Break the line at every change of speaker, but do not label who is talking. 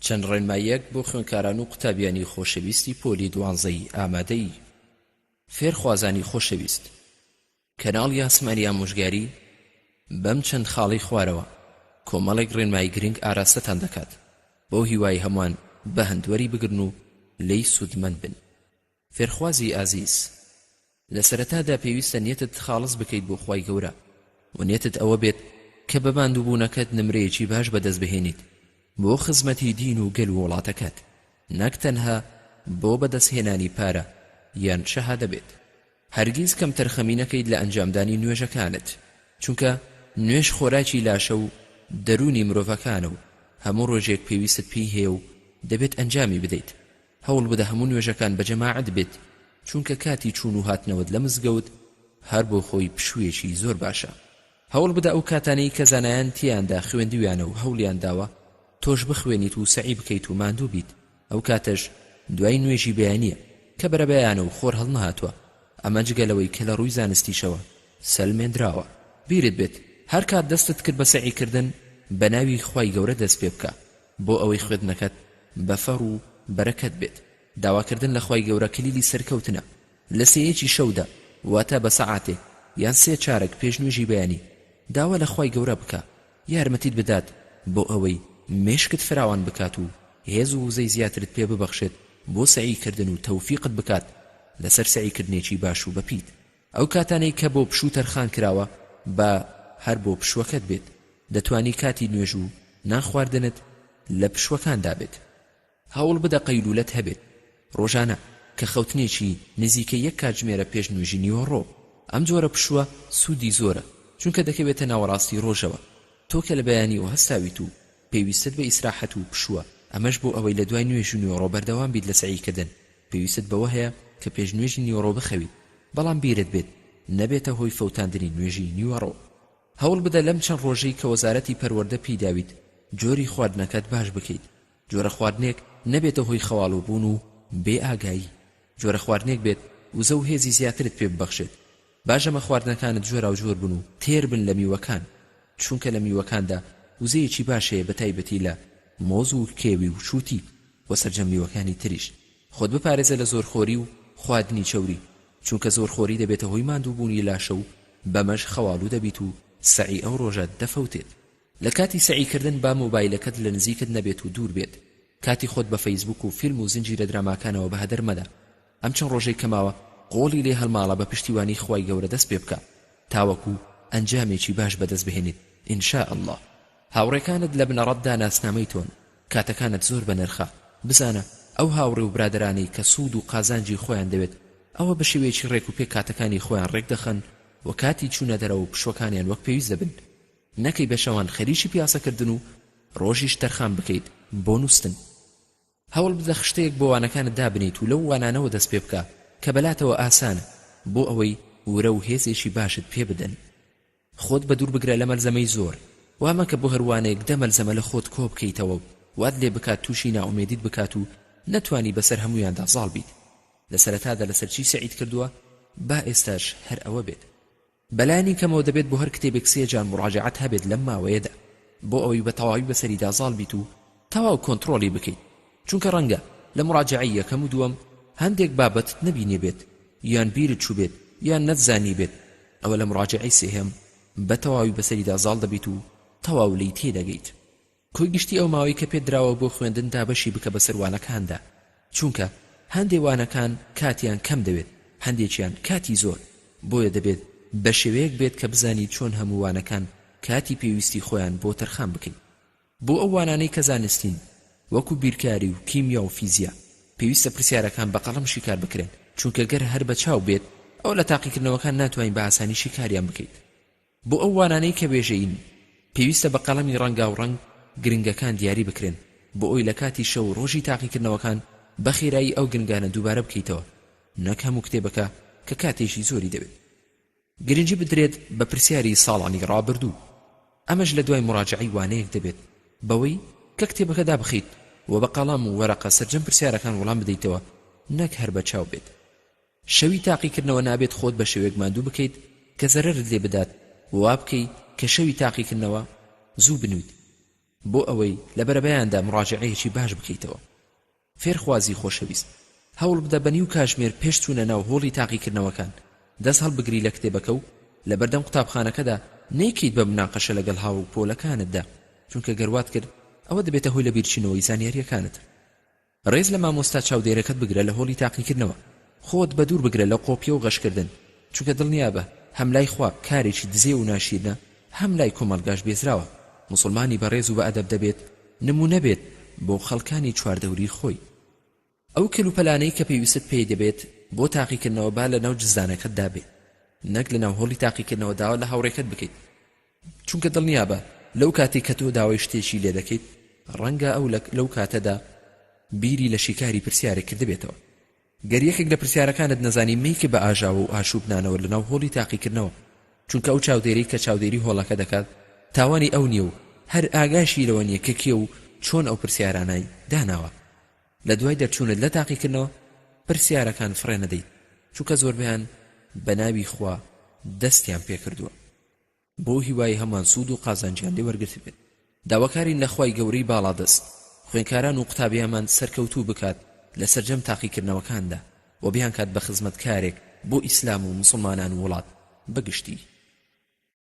چەند ڕێنماییەک بۆ خوێندکاران و قوتابیانی خۆشەویستی پۆلی 12 ئامادەی فێرخوازانی خۆشەویست. کەناڵی ئاسمانی ئامۆژگاری بەم چەند خاڵی خوارەوە کۆمەڵێک ڕێنمایی گرنگ ئاراستەتان دەکات بۆ هیوای هەمووان بە هەندوەری بگرن و لێی سوودمەند بن. فێرخوازی ئازیز، لە سەرەتادا پێویستە نیەتت خاڵس بکەیت بۆ خوای گەورە و نیەتت ئەوە بێت کە بە ماندووبوونەکەت نمرەیەکی باش بەدەست بهێنیت بۆ خزمەتی دین و گەل و وڵاتەکەت، نەک تەنها بۆ بەدەستهێنانی پارە یان شەهادە بێت. هەرگیز کەم تەرخەمی نەکەیت لە ئەنجامدانی نوێژەکانت، چونکە نوێژ خۆراکی لاشە و دەرونی مرۆڤەکانە و هەموو ڕۆژێک پێویستت پێی هەیە و دەبێت ئەنجامی بدەیت. هەوڵ بدە هەموو نوێژەکان بە جەماعەت بێت، چونکە کاتی چوون و هاتنەوەت لە مزگەوت هەر بۆ خۆی پشوویەکی زۆر باشە. هەوڵ بدە ئەو کاتانەی کە زانایان تیاندا خوێندویانە و هەوڵیان داوە تۆش بخوێنیت و سەعی بکەیت و ماندوو بیت. ئەو کاتەش دوای نوێژی بەیانیە کە بەرەبەیانە و خۆر هەڵ نەهاتووە، ئەمە جگەلەوەی کە لە ڕووی زانستیشەوە سەلمێنراوە. بیرت بێت هەر کات دەستت کرد بە سەعیکردن بە ناوی خوای گەورە دەست پێ بکە بۆ ئەوەی خوێندنەکەت بەفەڕ و بەرەکەت بێت. داواکردن لە خوای گەورە کلیلی سەرکەوتنە. لە سێیەکی شەودا واتە بە سەعاتێک یان 3 چارەک پێش نوێژی بەیانی داوا لە خوای گەورە بکە یارمەتیت بدات بۆ ئەوەی مێشکت فراوان بکات و هێز و وزەی زیاترت پێ ببەخشێت بۆ سەعیکردن و تەوفیقت بکات لەسەر سەعیکردنێکی باش و بەپیت. ئەو کاتانەی کە بۆ پشوو تەرخان کراوە بە هەر بۆ پشوەکەت بێت، دەتوانی کاتی نوێژ و ناخواردنت لە پشوەکاندا بێت. هەوڵ بدە قەیلولەت هەبێت ڕۆژانە کە خەوتنێکی نزیکە 1 کاتژمێرە پێش نوێژی نیوەڕۆ. ئەم جۆرە پشووە سوودی زۆرە، چونکە دەکەوێتە ناوەڕاستی ڕۆژەوە. تۆ کە لە بەیانی و هەستاویت و پێویستت بە ئیسراحەت و پشووە، ئەمەش بۆ ئەوەی لە دوای نوێژی نیوەڕۆ بەردەوام بیت لە سەعیکردن. پێویستت بەوە هەیە کە پێش نوێژی نیوەڕۆ بخەویت، بەڵام بیرت بێت نەبێتە هۆی فەوتاندنی نوێژی نیوەڕۆ. هەوڵ بدە لەم چەند ڕۆژەی کە وەزارەتی پەروەردە پێداویت جۆری خواردنەکەت باش بکەیت. جۆرە خواردنێک نەبێتە هۆی خەواڵوبوون و بێ ئاگایی. جۆرە خواردنێک بێت وزە و هێزی زیاترت پێ ببەخشێت. باشەمە خواردنەکانت جۆرا و جۆر بن و تێر بن لە میوەکان، چونکە لە میوەکاندا وزەیەکی باشەیە بە تایبەتی لە مۆز و کێوی و شووتی و سەرجەم میوەکانی تریش. خۆت بپارێزە لە زۆرخۆری و خواردنی چەوری، چونکە زۆرخۆری دەبێتە هۆی ماندووبوونی لاشە و بەمەش خەواڵوو دەبیت و سەعی ئەو ڕۆژە دەفەوتێت. لە کاتی سەعیکردن با مۆبایلەکەت لە نزیکت نەبێت و دوور بێت. کاتی خۆت بە فەیسبوک و فیلم و زنجیرە دراماکانەوە بە هەدەر مەدە. ئەم چەند ڕۆژەی کەماوە قۆڵی لێ هەڵماڵە بە پشتیوانی خوای گەورە دەست پێ بکە تاوەکو ئەنجامێکی باش بەدەست بهێنیت ئینشاء الله. هاوڕێکانت لە بنەڕەتدا ناسنامەی تۆن، کاتەکانت زۆر بە نرخە. بزانە ئەو هاوڕێ و برادرانی کە سوود و قازانجی خۆیان دەوێت ئەوە بە شێوەیەکی ڕێک و پێ کاتەکانی خۆیان ڕێک دەخەن و کاتی چوونە دەرەوە و پشوەکانیان وەک پێویست دەبن. نەکەی بە شەوان خەریکی پیاسەکردن و ڕۆژیش تەرخان بکەیت بۆ نووستن. هەوڵ بدە خشتەیەک بۆ وانەکانت دابنیت و لەو وانانەوە دەست پێ بکە کە بەلاتەوە ئاسانە بۆ ئەوەی ورە و هێزێکی باشت پێ بدەن. خۆت بە دوور بگرە لە مەلزەمەی زۆر، وامە کە بۆ هەروانێک دەمەلزەمە لە خۆت کۆ بکەیتەوە وات لێ بکات تووشی ناومێدیت بکات و نەتوانی بەسەر هەمویاندا زاڵ بیت. لە سەرەتادا لەسەر چی سەعید کردووە با ئێستاش هەر ئەوە بێت. بەلایانی کەمەوە دەبێت بۆ هەر کتێبێک 3 جار مراجعەت هەبێت لەم ماوەیەدا بۆ ئەوەی بە تەواوی بەسەریدا زاڵ بیت و تەواو کۆنتڕۆلی بکەیت، چونکە ڕەنگە لە مراجعەی یەکەم و دووەم هەندێک بابەتت نەبینێ بێت یان بیرت چوو بێت یان نەتزانی بێت. ئەوە لە مراجعەی سێهەم بە تەواوی بەسەریدا زاڵ دەبیت و تەواو لی تێدەگەیت. کۆی گشتی ئەو ماوەی کە پێت دراوە بۆ خوێندندا بەشی بکە بەسەر وانەکاندا، چونکە هەندێک وانەکان کاتیان کەم دەوێت، هەندێکیان کاتی زۆر. بۆیە دەبێت بە شێوەیەک بێت کە بزانیت چۆن هەموو وانەکان کاتی پێویستی خۆیان بۆ تەرخان بکەین. بۆ ئەو وانانەی کە زانستین وەکو بیرکاری و کیمیا و فیزیا پێویستە پرسیارەکان بە قەڵەم شیکار بکرێن، چونکە گەر هەر بە چاو بێت ئەو لە تاقیکردنەوەکان ناتوانین بە ئاسانی شیکاریان بکەیت. بۆ ئەو وانانەی کە بێژەین پێویستە بە قەڵەمی ڕەنگا و ڕەنگ گرنگەکان دیاری بکرێن بۆ ئەوی لە کاتی شەو ڕۆژی تاقیکردنەوەکان بە خێرایی ئەو گرنگانە دووبارە بکەیتەوە، نەک هەموو کتێبەکە کە کاتێکی زۆری دەوێت. گرنگی بدرێت بە پرسیاری ساڵانی ڕابردوو. ئەمەش لە دوای مراجعەی وانەیەک دەبێت بەوەی کە کتێبەکە دابخیت و بە قەڵام و وەرەقە سەرجەم پرسیارەکان وەڵام بدەیتەوە، نەک هەر بە چاو بێت. شەوی تاقیکردنەوە نابێت خۆت بە شێوەیەک ماندوو بکەیت کە زەرەرت لێ بدات، وا بکەی کە شەوی تاقیکردنەوە زوو بنوویت. بۆ ئەوەی لە بەرەبەیاندا مڕاجعەیەکی باش بکەیتەوە. فێرخوازی خۆشەویست، هەوڵ بدە بە نیو کاشمێر پێش چوونە ناو هۆڵی تاقیکردنەوەکان دەست هەڵبگری لە کتێبەکە و لە بەردەم قوتابخانەکەدا نەیکەیت بە مناقەشە لەگەڵ هاو و پۆلەکانتدا، چونکە گەروات کرد ئەوە دەبێتە هۆی لە بیرچینەوەی زانیاریەکانت. ڕێز لە مامۆستا چاودێرەکەت بگرە لە هۆڵی تاقیکردنەوە، خۆت بە دوور بگرە لە قۆپیە و غەشکردن، چونکە دڵنیا بە هەم لای خوا کارێکی دزێ و ناشیرنە، هەم لای کۆمەڵگاش بێزراوە. موسڵمانی بەڕێز و بە ئەدەب دەبێت نمونە بێت بۆ خەڵکانی چواردەوری خۆی. ئەو کلوپەلانەی کە پێویست پێی دەبێت بۆ تاقیکردنەوە با لە ناو جزدانەکەتدا بێت، نەک لە ناو هۆڵی تاقیکردنەوە داوا لە هاوڕێکەت بکەیت، چونکە دڵنیا بە لەو کاتێک کە تۆ داوای شتێکی لێ دەکەیت ڕەنگە ئەو لەو کاتەدا بیری لە شیکاری پرسیارێک کردبێتەوە. گەر یەکێک لە پرسیارەکانت نەزانی میکە بە ئاژاوە و ئاشوب نانەوە لە ناو هۆڵی تاقیکردنەوە، چونکە ئەو چاودێری کە چاودێری هۆڵەکە دەکات تاوانی ئەو نییە و هەر ئاگاشی لەوە نییە کە کێ و چۆن ئەو پرسیارانەی داناوە. لە دوای دەرچوونت لە تاقیکردنەوە پرسیارەکان فڕێ نەدەیت، چونکە زۆربیان بە ناوی خوا دەستیان پێکردووە بۆ هیوای هەمان سوود و قازانجیان لێ وەرگرت بێت. داواکارین لە خوای گەورەی باڵادەست خوێنکاران و قوتابیەمان سەرکەوتوو بکات لە سەرجەم تاقیکردنەوەکاندا و بیان کات بە خزمەتکارێک بۆ ئیسلام و مسلمانان و وڵات بەگشتی.